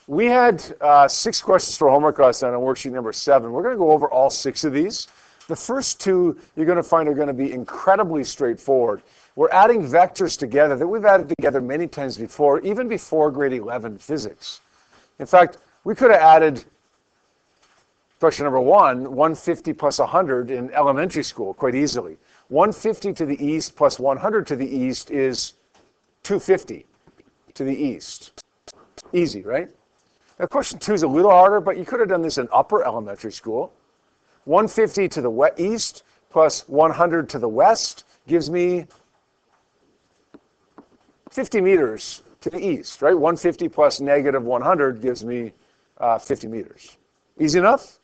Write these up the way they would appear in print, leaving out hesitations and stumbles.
We had 6 questions for homework last night on worksheet number 7. We're going to go over all 6 of these. The first 2 you're going to find are going to be incredibly straightforward. We're adding vectors together that we've added together many times before, even before grade 11 physics. In fact, we could have added question number 1, 150 plus 100 in elementary school quite easily. 150 to the east plus 100 to the east is 250 to the east. Easy, right? Now, question 2 is a little harder, but you could have done this in upper elementary school. 150 to the east plus 100 to the west gives me 50 meters to the east, right? 150 plus negative 100 gives me 50 meters. Easy enough?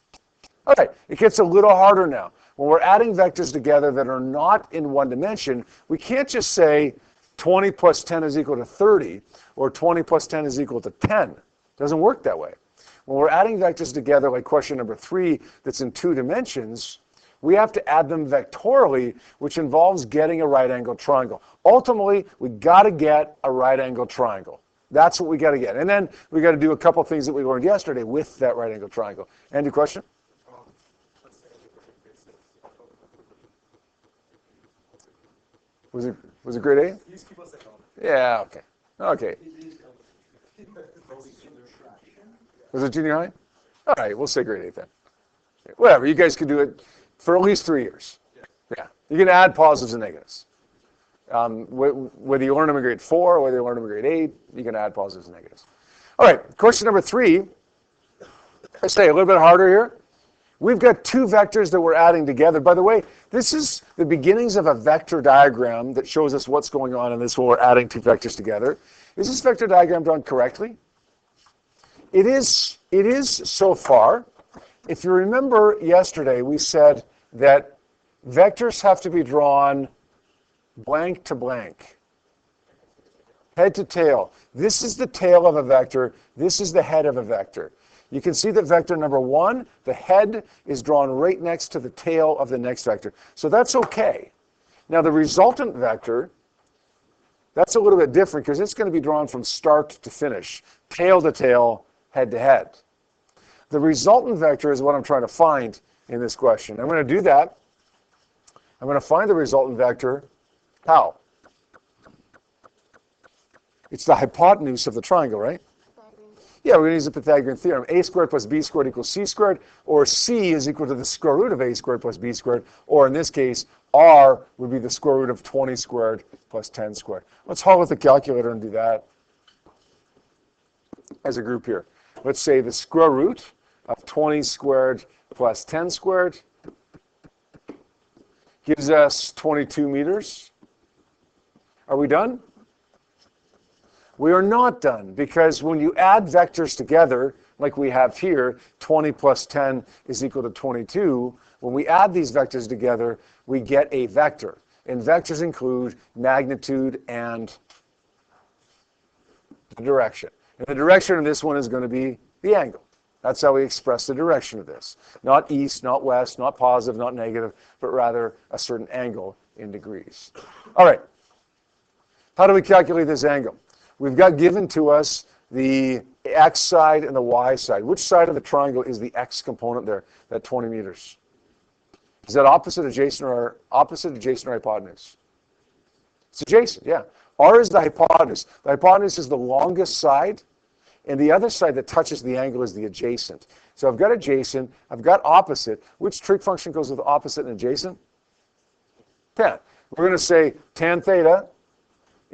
All right, it gets a little harder now. When we're adding vectors together that are not in one dimension, we can't just say 20 plus 10 is equal to 30 or 20 plus 10 is equal to 10. It doesn't work that way. When we're adding vectors together, like question number 3, that's in 2 dimensions, we have to add them vectorially, which involves getting a right-angled triangle. Ultimately, we got to get a right-angled triangle. That's what we got to get. And then we got to do a couple things that we learned yesterday with that right-angled triangle. Andy, question? Was it grade 8? Yeah, okay. Okay. Was it junior high? All right, we'll say grade 8 then. Whatever, you guys can do it for at least 3 years. Yeah, you can add positives and negatives. Whether you learn them in grade 4 or whether you learn them in grade 8, you can add positives and negatives. All right, question number 3. I say a little bit harder here. We've got 2 vectors that we're adding together. By the way, this is the beginnings of a vector diagram that shows us what's going on in this when we're adding 2 vectors together. Is this vector diagram drawn correctly? It is so far. If you remember yesterday, we said that vectors have to be drawn blank to blank, head to tail. This is the tail of a vector. This is the head of a vector. You can see that vector number 1, the head is drawn right next to the tail of the next vector. So that's okay. Now the resultant vector, that's a little bit different because it's going to be drawn from start to finish, tail to tail, head to head. The resultant vector is what I'm trying to find in this question. I'm going to do that. I'm going to find the resultant vector. How? It's the hypotenuse of the triangle, right? Yeah, we're going to use the Pythagorean Theorem. A squared plus b squared equals c squared, or c is equal to the square root of a squared plus b squared, or in this case, r would be the square root of 20 squared plus 10 squared. Let's haul with the calculator and do that as a group here. Let's say the square root of 20 squared plus 10 squared gives us 22 meters. Are we done? We are not done, because when you add vectors together, like we have here, 20 plus 10 is equal to 22. When we add these vectors together, we get a vector. And vectors include magnitude and the direction. And the direction of this one is going to be the angle. That's how we express the direction of this. Not east, not west, not positive, not negative, but rather a certain angle in degrees. All right. How do we calculate this angle? We've got given to us the x side and the y side. Which side of the triangle is the x component there, that 20 meters? Is that opposite, adjacent, or hypotenuse? It's adjacent, yeah. R is the hypotenuse. The hypotenuse is the longest side, and the other side that touches the angle is the adjacent. So I've got adjacent, I've got opposite. Which trig function goes with opposite and adjacent? Tan. We're going to say tan theta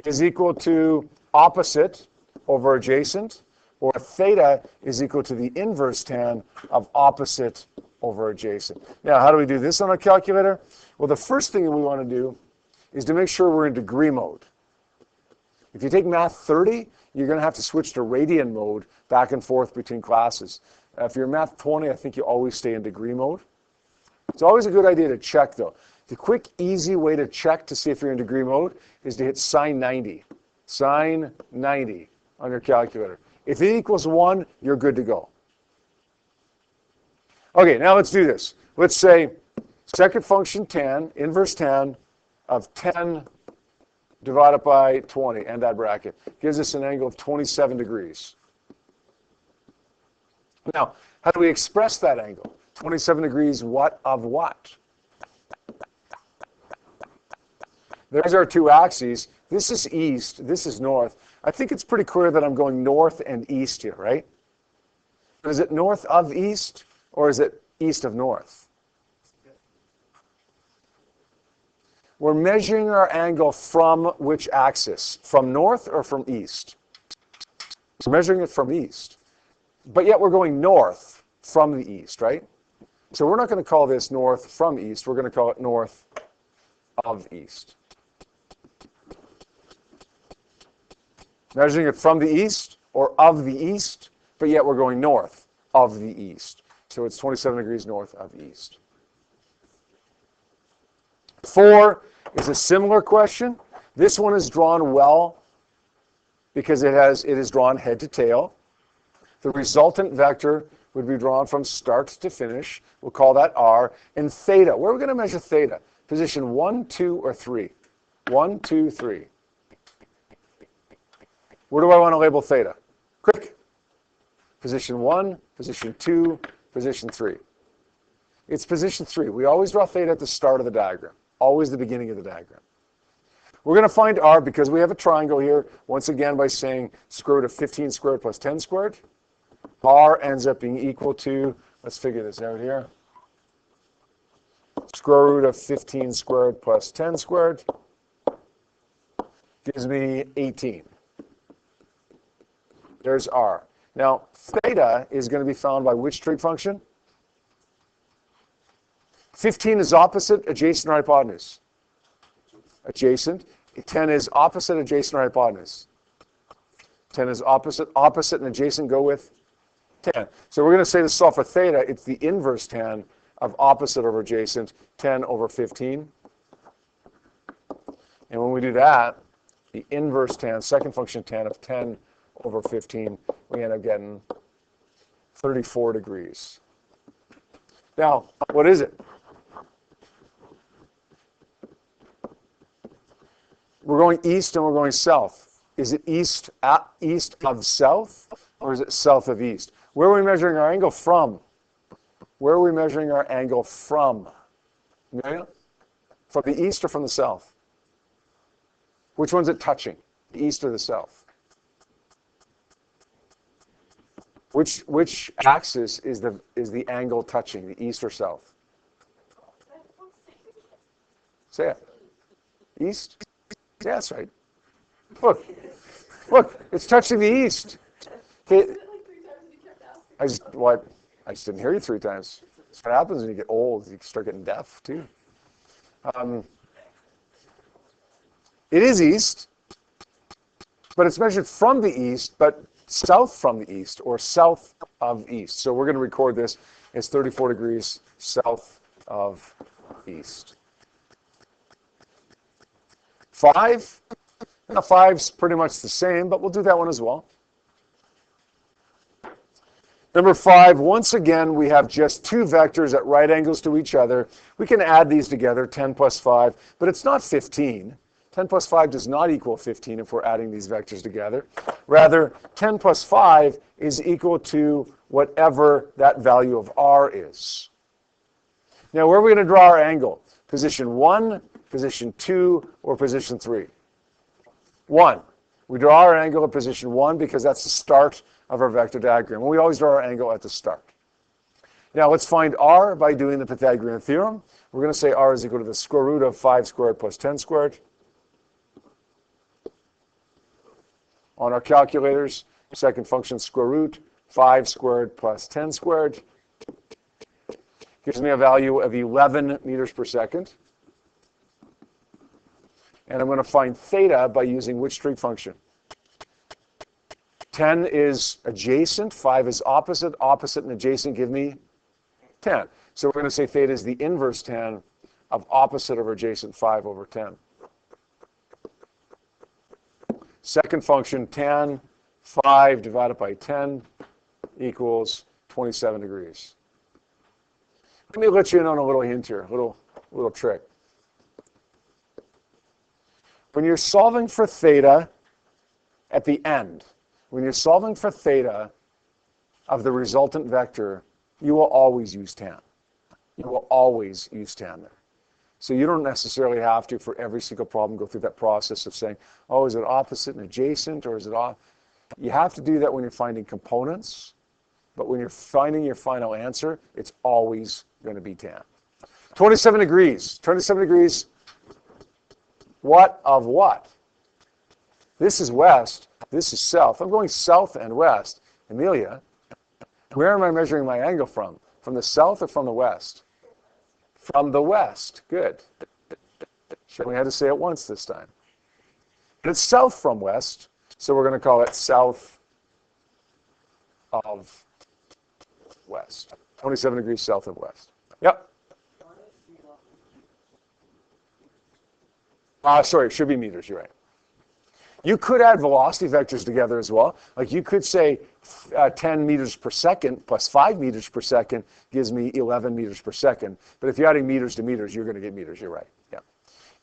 is equal to opposite over adjacent, or theta is equal to the inverse tan of opposite over adjacent. Now, how do we do this on a calculator? Well, the first thing that we want to do is to make sure we're in degree mode. If you take Math 30, you're going to have to switch to radian mode back and forth between classes. If you're Math 20, I think you always stay in degree mode. It's always a good idea to check, though. The quick, easy way to check to see if you're in degree mode is to hit sine 90. Sine 90 on your calculator. If it equals 1, you're good to go. Okay, now let's do this. Let's say second function tan, inverse tan of 10 divided by 20, and that bracket, gives us an angle of 27 degrees. Now, how do we express that angle? 27 degrees what of what? There's our two axes. This is east, this is north. I think it's pretty clear that I'm going north and east here, right? Is it north of east, or is it east of north? We're measuring our angle from which axis? From north or from east? We're measuring it from east. But yet we're going north from the east, right? So we're not going to call this north from east. We're going to call it north of east. Measuring it from the east or of the east, but yet we're going north of the east. So it's 27 degrees north of east. 4 is a similar question. This one is drawn well because it is drawn head to tail. The resultant vector would be drawn from start to finish. We'll call that R. And theta, where are we going to measure theta? Position 1, 2, or 3? 1, 2, 3. Where do I want to label theta? Quick. Position 1, position 2, position 3. It's position 3. We always draw theta at the start of the diagram, always the beginning of the diagram. We're going to find R because we have a triangle here, once again by saying square root of 15 squared plus 10 squared. R ends up being equal to, let's figure this out here, square root of 15 squared plus 10 squared gives me 18. There's R. Now, theta is going to be found by which trig function? 15 is opposite, adjacent, or hypotenuse? Adjacent. 10 is opposite, adjacent, or hypotenuse? 10 is opposite. Opposite and adjacent go with 10. So we're going to say to solve for theta, it's the inverse tan of opposite over adjacent, 10 over 15. And when we do that, the inverse tan, second function tan of 10 over 15, we end up getting 34 degrees. Now, what is it? We're going east and we're going south. Is it east of south, or is it south of east? Where are we measuring our angle from? Where are we measuring our angle from? Amelia? From the east or from the south? Which one's it touching? The east or the south? Which axis is the angle touching, the east or south? Say it. East? Yeah, that's right. Look, it's touching the east. Okay. I just didn't hear you 3 times. That's what happens when you get old. You start getting deaf too. It is east, but it's measured from the east, but south from the east, or south of east. So we're going to record this as 34 degrees south of east. 5. Now 5's pretty much the same, but we'll do that one as well. Number 5, once again, we have just 2 vectors at right angles to each other. We can add these together, 10 plus 5, but it's not 15. 10 plus 5 does not equal 15 if we're adding these vectors together. Rather, 10 plus 5 is equal to whatever that value of R is. Now, where are we going to draw our angle? Position 1, position 2, or position 3? 1. We draw our angle at position 1 because that's the start of our vector diagram. And we always draw our angle at the start. Now, let's find R by doing the Pythagorean Theorem. We're going to say R is equal to the square root of 5 squared plus 10 squared. On our calculators, second function square root, 5 squared plus 10 squared. Gives me a value of 11 meters per second. And I'm going to find theta by using which trig function? 10 is adjacent, 5 is opposite. Opposite and adjacent give me 10. So we're going to say theta is the inverse tan of opposite over adjacent, 5 over 10. Second function, tan 5 divided by 10 equals 27 degrees. Let me let you in on a little hint here, a little trick. When you're solving for theta at the end, when you're solving for theta of the resultant vector, you will always use tan. You will always use tan there. So you don't necessarily have to, for every single problem, go through that process of saying, oh, is it opposite and adjacent, or is it off? You have to do that when you're finding components, but when you're finding your final answer, it's always going to be tan. 27 degrees. 27 degrees, what of what? This is west, this is south. I'm going south and west. Amelia, where am I measuring my angle from? From the south or from the west? From the west. Good. Show me how to say it once this time. But it's south from west, so we're going to call it south of west. 27 degrees south of west. Yep. Sorry, it should be meters, you're right. You could add velocity vectors together as well. Like you could say 10 meters per second plus 5 meters per second gives me 11 meters per second. But if you're adding meters to meters, you're going to get meters, you're right. Yeah.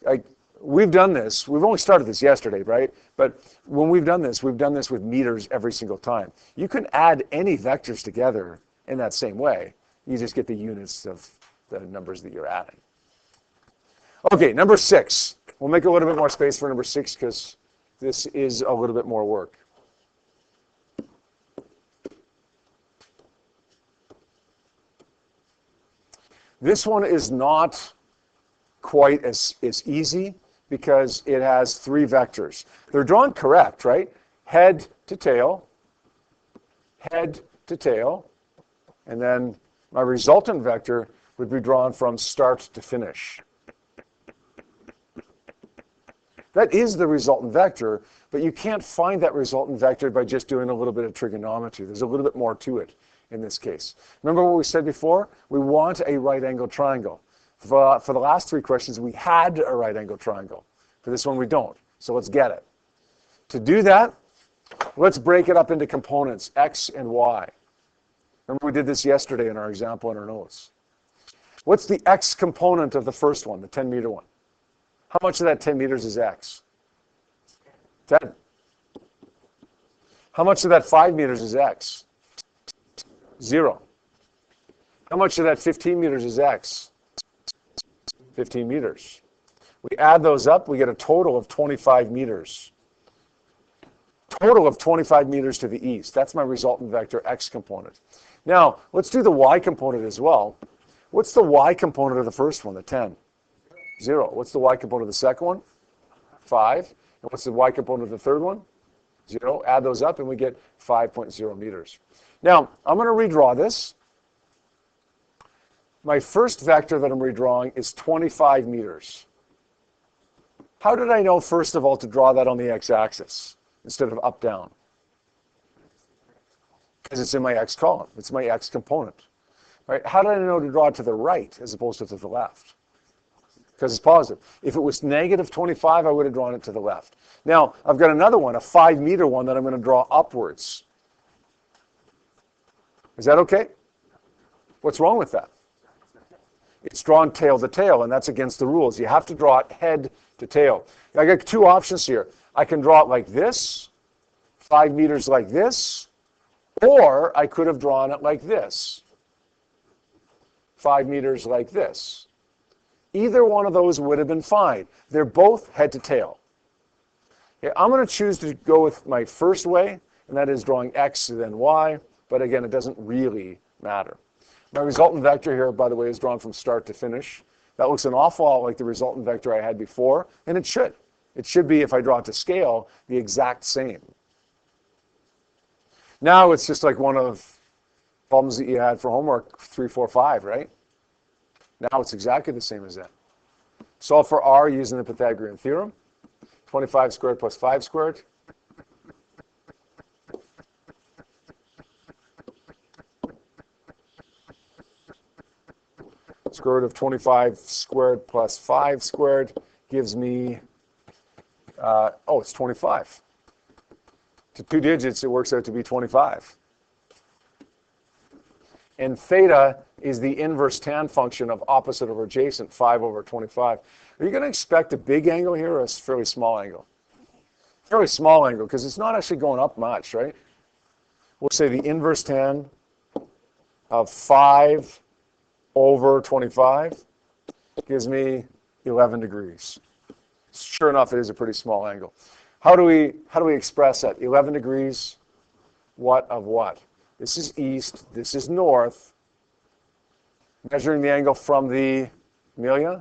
Like we've done this. We've only started this yesterday, right? But when we've done this with meters every single time. You can add any vectors together in that same way. You just get the units of the numbers that you're adding. Okay, number 6. We'll make a little bit more space for number 6 because this is a little bit more work. This one is not quite as easy because it has 3 vectors. They're drawn correct, right? Head to tail, and then my resultant vector would be drawn from start to finish. That is the resultant vector, but you can't find that resultant vector by just doing a little bit of trigonometry. There's a little bit more to it in this case. Remember what we said before? We want a right-angled triangle. For the last 3 questions, we had a right-angled triangle. For this one, we don't. So let's get it. To do that, let's break it up into components, x and y. Remember we did this yesterday in our example in our notes. What's the x component of the first one, the 10-meter one? How much of that 10 meters is x? 10. How much of that 5 meters is x? 0. How much of that 15 meters is x? 15 meters. We add those up, we get a total of 25 meters. Total of 25 meters to the east. That's my resultant vector x component. Now, let's do the y component as well. What's the y component of the first one, the 10? 0. What's the y component of the second one? 5. And what's the y component of the third one? 0. Add those up and we get 5.0 meters. Now, I'm going to redraw this. My first vector that I'm redrawing is 25 meters. How did I know, first of all, to draw that on the x-axis instead of up-down? Because it's in my x column. It's my x component. Right? How did I know to draw it to the right as opposed to the left? Because it's positive. If it was negative 25, I would have drawn it to the left. Now, I've got another one, a 5-meter one that I'm going to draw upwards. Is that okay? What's wrong with that? It's drawn tail to tail, and that's against the rules. You have to draw it head to tail. I got 2 options here. I can draw it like this, 5 meters like this, or I could have drawn it like this, 5 meters like this. Either one of those would have been fine. They're both head to tail. Okay, I'm going to choose to go with my first way, and that is drawing x and then y, but again, it doesn't really matter. My resultant vector here, by the way, is drawn from start to finish. That looks an awful lot like the resultant vector I had before, and it should. It should be, if I draw it to scale, the exact same. Now it's just like one of the problems that you had for homework 3, 4, 5, right? Now it's exactly the same as that. Solve for r using the Pythagorean Theorem. 25 squared plus 5 squared. Square root of 25 squared plus 5 squared gives me, it's 25. To 2 digits, it works out to be 25. And theta is the inverse tan function of opposite over adjacent, 5 over 25. Are you going to expect a big angle here or a fairly small angle? Fairly small angle, because it's not actually going up much, right? We'll say the inverse tan of 5 over 25 gives me 11 degrees. Sure enough, it is a pretty small angle. How do we express that? 11 degrees, what of what? This is east, this is north. Measuring the angle from the, Amelia?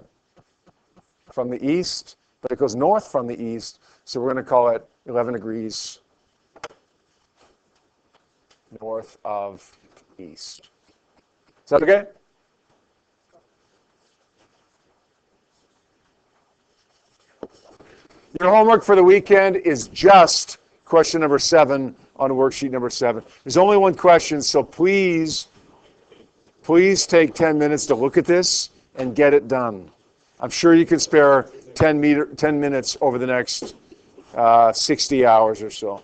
From the east, but it goes north from the east, so we're going to call it 11 degrees north of east. Is that okay? Your homework for the weekend is just question number 7 on worksheet number 7. There's only one question, so please take 10 minutes to look at this and get it done. I'm sure you can spare 10 minutes over the next 60 hours or so.